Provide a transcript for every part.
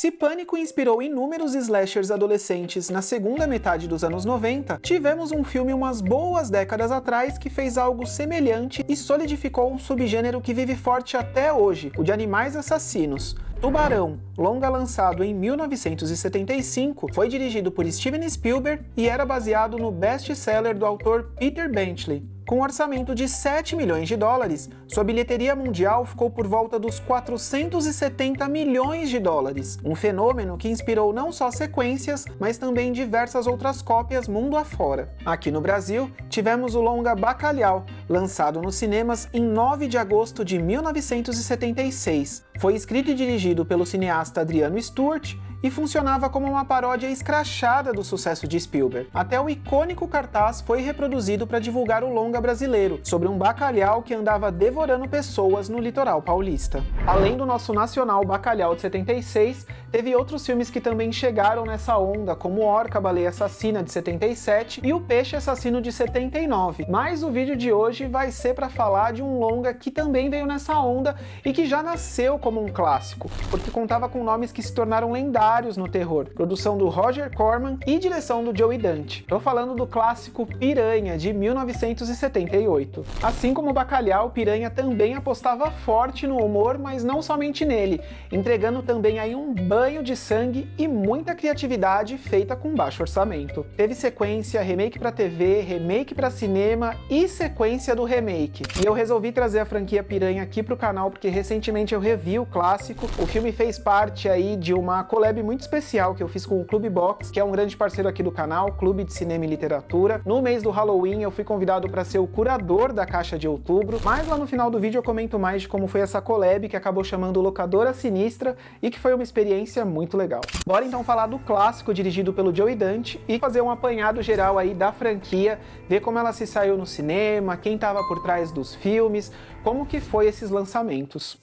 Se Pânico inspirou inúmeros slashers adolescentes na segunda metade dos anos 90, tivemos um filme umas boas décadas atrás que fez algo semelhante e solidificou um subgênero que vive forte até hoje, o de animais assassinos. Tubarão, longa lançado em 1975, foi dirigido por Steven Spielberg e era baseado no best-seller do autor Peter Benchley. Com um orçamento de 7 milhões de dólares, sua bilheteria mundial ficou por volta dos 470 milhões de dólares, um fenômeno que inspirou não só sequências, mas também diversas outras cópias mundo afora. Aqui no Brasil, tivemos o longa Bacalhau, lançado nos cinemas em 9 de agosto de 1976. Foi escrito e dirigido pelo cineasta Adriano Stewart e funcionava como uma paródia escrachada do sucesso de Spielberg. Até o icônico cartaz foi reproduzido para divulgar o longa brasileiro, sobre um bacalhau que andava devorando pessoas no litoral paulista. Além do nosso nacional Bacalhau de 76, teve outros filmes que também chegaram nessa onda, como Orca, Baleia Assassina de 77 e O Peixe Assassino de 79. Mas o vídeo de hoje vai ser para falar de um longa que também veio nessa onda e que já nasceu como um clássico, porque contava com nomes que se tornaram lendários no terror, produção do Roger Corman e direção do Joey Dante. Tô falando do clássico Piranha, de 1978. Assim como Bacalhau, Piranha também apostava forte no humor, mas não somente nele, entregando também aí um banho de sangue e muita criatividade feita com baixo orçamento. Teve sequência, remake pra TV, remake pra cinema e sequência do remake. E eu resolvi trazer a franquia Piranha aqui pro canal porque recentemente eu revi o clássico. O filme fez parte aí de uma collab muito especial que eu fiz com o Clube Box, que é um grande parceiro aqui do canal, Clube de Cinema e Literatura. No mês do Halloween eu fui convidado para ser o curador da caixa de outubro, mas lá no final do vídeo eu comento mais de como foi essa collab que acabou chamando Locadora Sinistra e que foi uma experiência muito legal. Bora então falar do clássico dirigido pelo Joey Dante e fazer um apanhado geral aí da franquia, ver como ela se saiu no cinema, quem estava por trás dos filmes, como que foi esses lançamentos.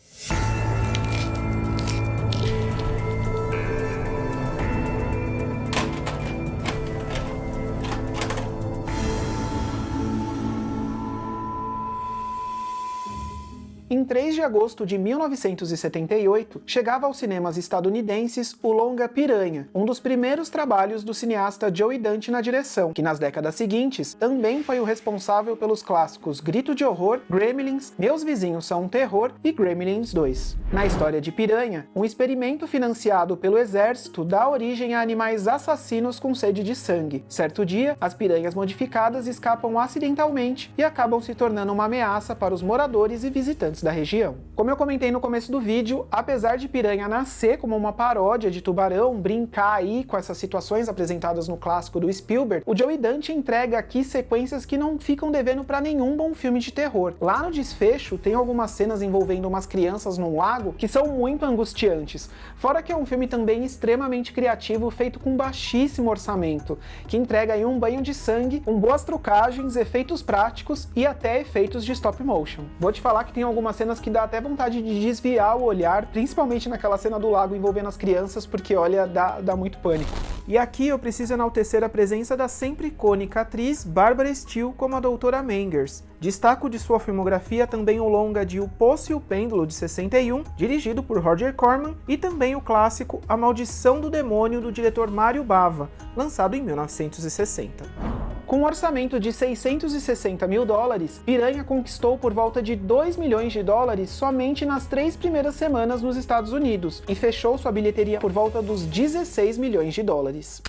Em 3 de agosto de 1978, chegava aos cinemas estadunidenses o longa Piranha, um dos primeiros trabalhos do cineasta Joey Dante na direção, que nas décadas seguintes também foi o responsável pelos clássicos Grito de Horror, Gremlins, Meus Vizinhos São um Terror e Gremlins 2. Na história de Piranha, um experimento financiado pelo exército dá origem a animais assassinos com sede de sangue. Certo dia, as piranhas modificadas escapam acidentalmente e acabam se tornando uma ameaça para os moradores e visitantes da região. Como eu comentei no começo do vídeo, apesar de Piranha nascer como uma paródia de Tubarão, brincar aí com essas situações apresentadas no clássico do Spielberg, o Joey Dante entrega aqui sequências que não ficam devendo para nenhum bom filme de terror. Lá no desfecho tem algumas cenas envolvendo umas crianças num lago que são muito angustiantes, fora que é um filme também extremamente criativo, feito com baixíssimo orçamento, que entrega aí um banho de sangue, com boas trucagens, efeitos práticos e até efeitos de stop motion. Vou te falar que tem algumas cenas que dá até vontade de desviar o olhar, principalmente naquela cena do lago envolvendo as crianças, porque olha, dá muito pânico. E aqui eu preciso enaltecer a presença da sempre icônica atriz Barbara Steele como a Doutora Mengers. Destaco de sua filmografia também o longa de O Poço e o Pêndulo, de 61, dirigido por Roger Corman, e também o clássico A Maldição do Demônio, do diretor Mario Bava, lançado em 1960. Com um orçamento de 660 mil dólares, Piranha conquistou por volta de 2 milhões de dólares somente nas 3 primeiras semanas nos Estados Unidos e fechou sua bilheteria por volta dos 16 milhões de dólares.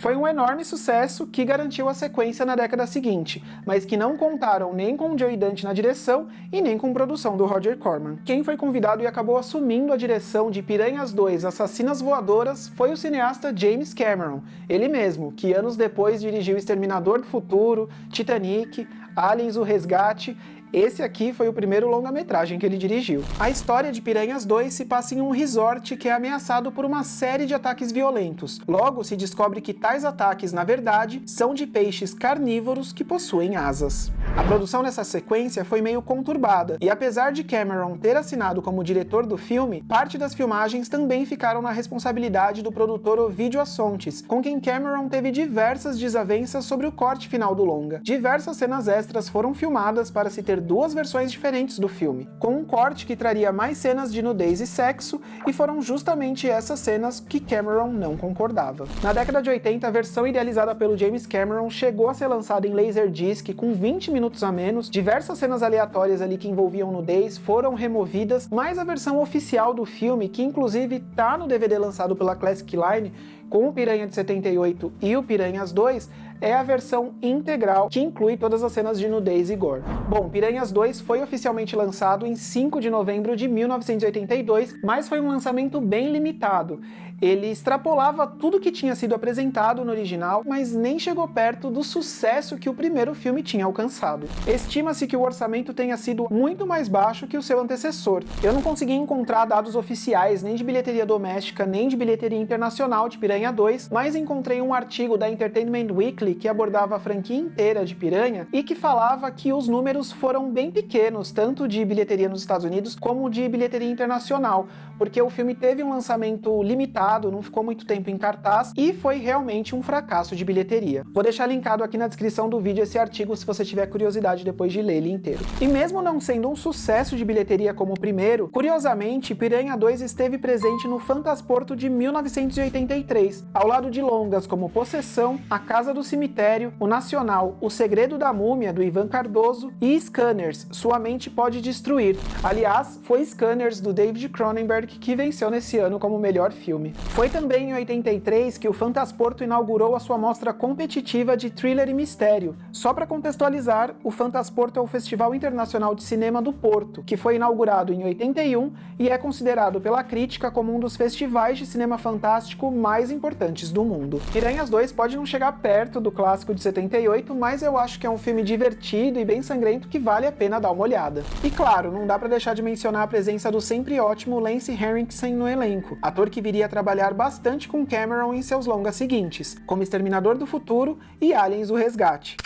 Foi um enorme sucesso que garantiu a sequência na década seguinte, mas que não contaram nem com Joey Dante na direção e nem com produção do Roger Corman. Quem foi convidado e acabou assumindo a direção de Piranhas 2 Assassinas Voadoras foi o cineasta James Cameron, ele mesmo, que anos depois dirigiu Exterminador do Futuro, Titanic, Aliens o Resgate. Esse aqui foi o primeiro longa-metragem que ele dirigiu. A história de Piranhas 2 se passa em um resort que é ameaçado por uma série de ataques violentos. Logo, se descobre que tais ataques, na verdade, são de peixes carnívoros que possuem asas. A produção dessa sequência foi meio conturbada, e apesar de Cameron ter assinado como diretor do filme, parte das filmagens também ficaram na responsabilidade do produtor Ovidio Assontes, com quem Cameron teve diversas desavenças sobre o corte final do longa. Diversas cenas extras foram filmadas para se ter duas versões diferentes do filme, com um corte que traria mais cenas de nudez e sexo, e foram justamente essas cenas que Cameron não concordava. Na década de 80, a versão idealizada pelo James Cameron chegou a ser lançada em Laserdisc com 20 minutos a menos, diversas cenas aleatórias ali que envolviam nudez foram removidas, mas a versão oficial do filme, que inclusive tá no DVD lançado pela Classic Line, com o Piranha de 78 e o Piranhas 2, é a versão integral, que inclui todas as cenas de nudez e gore. Bom, Piranhas 2 foi oficialmente lançado em 5 de novembro de 1982, mas foi um lançamento bem limitado. Ele extrapolava tudo que tinha sido apresentado no original, mas nem chegou perto do sucesso que o primeiro filme tinha alcançado. Estima-se que o orçamento tenha sido muito mais baixo que o seu antecessor. Eu não consegui encontrar dados oficiais nem de bilheteria doméstica, nem de bilheteria internacional de Piranha 2, mas encontrei um artigo da Entertainment Weekly que abordava a franquia inteira de Piranha e que falava que os números foram bem pequenos, tanto de bilheteria nos Estados Unidos como de bilheteria internacional, porque o filme teve um lançamento limitado, não ficou muito tempo em cartaz e foi realmente um fracasso de bilheteria. Vou deixar linkado aqui na descrição do vídeo esse artigo se você tiver curiosidade depois de ler ele inteiro. E mesmo não sendo um sucesso de bilheteria como o primeiro, curiosamente, Piranha 2 esteve presente no Fantasporto de 1983, ao lado de longas como Possessão, A Casa do Cemitério, O Nacional, O Segredo da Múmia, do Ivan Cardoso, e Scanners, Sua Mente Pode Destruir. Aliás, foi Scanners, do David Cronenberg, que venceu nesse ano como o melhor filme. Foi também em 83 que o Fantasporto inaugurou a sua mostra competitiva de thriller e mistério. Só para contextualizar, o Fantasporto é o Festival Internacional de Cinema do Porto, que foi inaugurado em 81 e é considerado pela crítica como um dos festivais de cinema fantástico mais importantes do mundo. Piranhas 2 pode não chegar perto do clássico de 78, mas eu acho que é um filme divertido e bem sangrento que vale a pena dar uma olhada. E claro, não dá para deixar de mencionar a presença do sempre ótimo Lance Henriksen no elenco, ator que viria a trabalhar bastante com Cameron em seus longas seguintes, como Exterminador do Futuro e Aliens: O Resgate.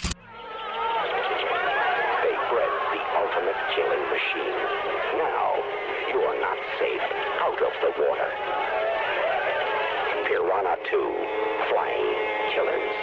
Piranha 2 Flying Killers.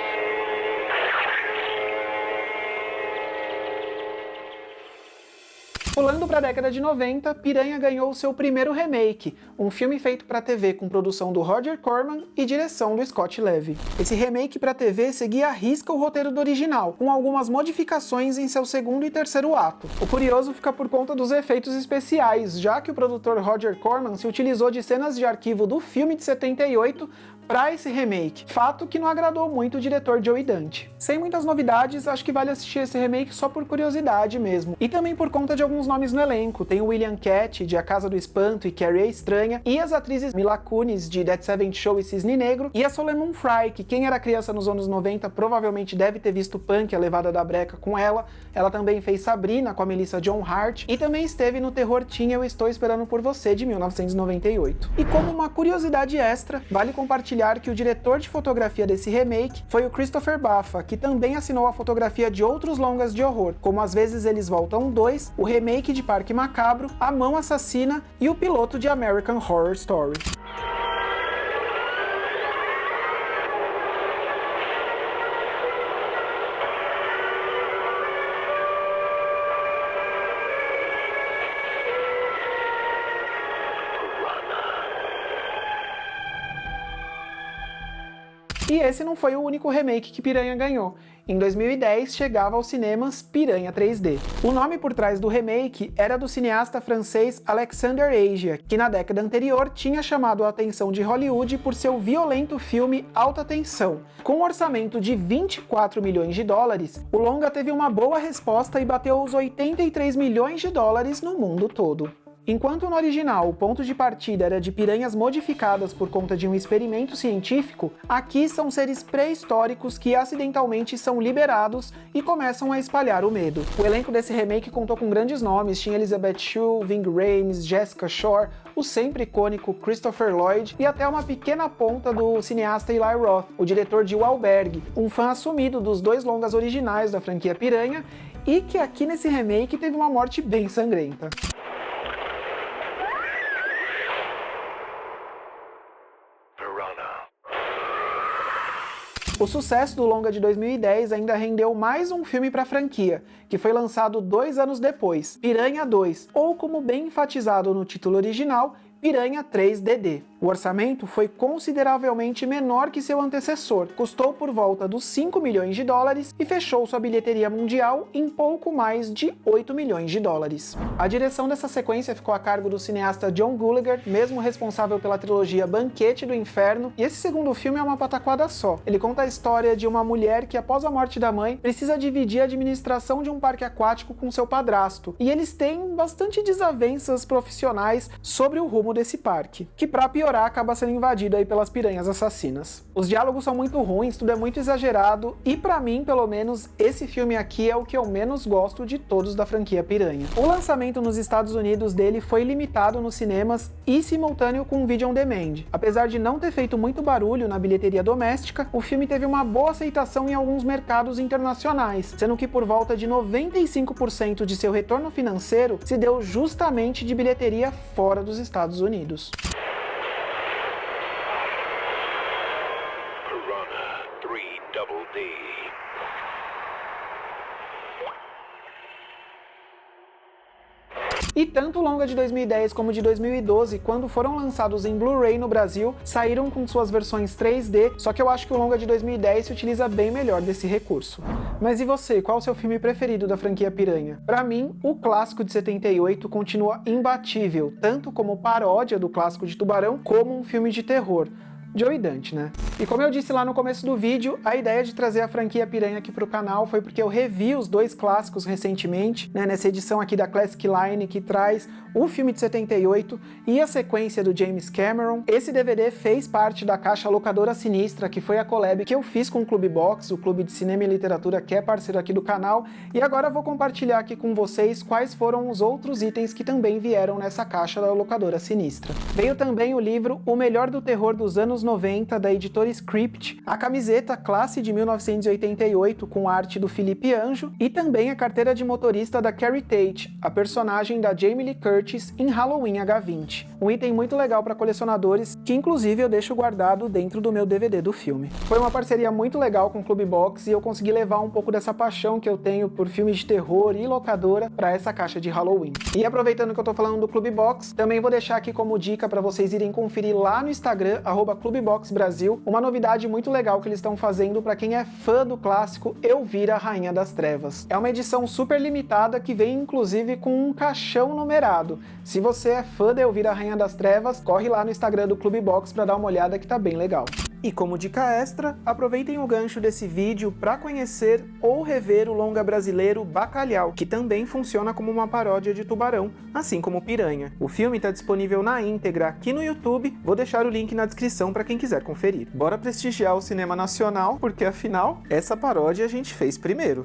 Pulando para a década de 90, Piranha ganhou seu primeiro remake, um filme feito para TV com produção do Roger Corman e direção do Scott Levy. Esse remake para TV seguia à risca o roteiro do original, com algumas modificações em seu segundo e terceiro ato. O curioso fica por conta dos efeitos especiais, já que o produtor Roger Corman se utilizou de cenas de arquivo do filme de 78 para esse remake, fato que não agradou muito o diretor Joe Dante. Sem muitas novidades, acho que vale assistir esse remake só por curiosidade mesmo, e também por conta de alguns nomes no elenco. Tem o William Katt, de A Casa do Espanto e Carrie a Estranha, e as atrizes Mila Kunis, de That Seventh Show e Cisne Negro, e a Soleil Fry, que quem era criança nos anos 90 provavelmente deve ter visto Punk, A Levada da Breca, com ela. Ela também fez Sabrina, com a Melissa Joan Hart, e também esteve no terror teen Eu Estou Esperando por Você, de 1998. E como uma curiosidade extra, vale compartilhar que o diretor de fotografia desse remake foi o Christopher Baffa, que também assinou a fotografia de outros longas de horror, como Às Vezes Eles Voltam 2, o remake de Parque Macabro, A Mão Assassina e o piloto de American Horror Story. E esse não foi o único remake que Piranha ganhou. Em 2010, chegava aos cinemas Piranha 3D. O nome por trás do remake era do cineasta francês Alexander Aja, que na década anterior tinha chamado a atenção de Hollywood por seu violento filme Alta Tensão. Com um orçamento de 24 milhões de dólares, o longa teve uma boa resposta e bateu os 83 milhões de dólares no mundo todo. Enquanto no original o ponto de partida era de piranhas modificadas por conta de um experimento científico, aqui são seres pré-históricos que acidentalmente são liberados e começam a espalhar o medo. O elenco desse remake contou com grandes nomes, tinha Elizabeth Shue, Ving Rhames, Jessica Shore, o sempre icônico Christopher Lloyd e até uma pequena ponta do cineasta Eli Roth, o diretor de O Albergue, um fã assumido dos dois longas originais da franquia Piranha e que aqui nesse remake teve uma morte bem sangrenta. O sucesso do longa de 2010 ainda rendeu mais um filme para a franquia, que foi lançado 2 anos depois, Piranha 2, ou como bem enfatizado no título original, Piranha 3DD. O orçamento foi consideravelmente menor que seu antecessor, custou por volta dos 5 milhões de dólares e fechou sua bilheteria mundial em pouco mais de 8 milhões de dólares. A direção dessa sequência ficou a cargo do cineasta John Gulager, mesmo responsável pela trilogia Banquete do Inferno, e esse segundo filme é uma pataquada só. Ele conta a história de uma mulher que, após a morte da mãe, precisa dividir a administração de um parque aquático com seu padrasto, e eles têm bastante desavenças profissionais sobre o rumo desse parque, que pra piorar acaba sendo invadido aí pelas piranhas assassinas. Os diálogos são muito ruins, tudo é muito exagerado, e pra mim, pelo menos, esse filme aqui é o que eu menos gosto de todos da franquia Piranha. O lançamento nos Estados Unidos dele foi limitado nos cinemas e simultâneo com o vídeo on demand. Apesar de não ter feito muito barulho na bilheteria doméstica, o filme teve uma boa aceitação em alguns mercados internacionais, sendo que por volta de 95% de seu retorno financeiro se deu justamente de bilheteria fora dos Estados Unidos. E tanto o longa de 2010 como de 2012, quando foram lançados em Blu-ray no Brasil, saíram com suas versões 3D, só que eu acho que o longa de 2010 se utiliza bem melhor desse recurso. Mas e você, qual o seu filme preferido da franquia Piranha? Pra mim, o clássico de 78 continua imbatível, tanto como paródia do clássico de Tubarão, como um filme de terror. Joe e Dante, né? E como eu disse lá no começo do vídeo, a ideia de trazer a franquia Piranha aqui pro canal foi porque eu revi os dois clássicos recentemente, né, nessa edição aqui da Classic Line que traz o filme de 78 e a sequência do James Cameron. Esse DVD fez parte da caixa Locadora Sinistra, que foi a collab que eu fiz com o Clube Box, o clube de cinema e literatura que é parceiro aqui do canal, e agora eu vou compartilhar aqui com vocês quais foram os outros itens que também vieram nessa caixa da Locadora Sinistra. Veio também o livro O Melhor do Terror dos Anos 90, da editora Script, a camiseta Classe de 1988 com arte do Felipe Anjo e também a carteira de motorista da Carrie Tate, a personagem da Jamie Lee Curtis em Halloween H20. Um item muito legal para colecionadores, que inclusive eu deixo guardado dentro do meu DVD do filme. Foi uma parceria muito legal com o Clube Box e eu consegui levar um pouco dessa paixão que eu tenho por filmes de terror e locadora para essa caixa de Halloween. E aproveitando que eu tô falando do Clube Box, também vou deixar aqui como dica para vocês irem conferir lá no Instagram, @ClubeBoxBrasil, uma novidade muito legal que eles estão fazendo para quem é fã do clássico Elvira, Rainha das Trevas. É uma edição super limitada que vem inclusive com um caixão numerado. Se você é fã da Elvira, Rainha das Trevas, corre lá no Instagram do Clube Box para dar uma olhada que tá bem legal. E como dica extra, aproveitem o gancho desse vídeo para conhecer ou rever o longa brasileiro Bacalhau, que também funciona como uma paródia de Tubarão, assim como Piranha. O filme está disponível na íntegra aqui no YouTube, vou deixar o link na descrição para quem quiser conferir. Bora prestigiar o cinema nacional, porque afinal, essa paródia a gente fez primeiro.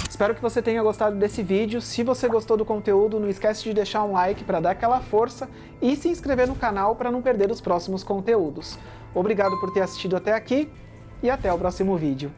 Espero que você tenha gostado desse vídeo. Se você gostou do conteúdo, não esquece de deixar um like para dar aquela força e se inscrever no canal para não perder os próximos conteúdos. Obrigado por ter assistido até aqui e até o próximo vídeo.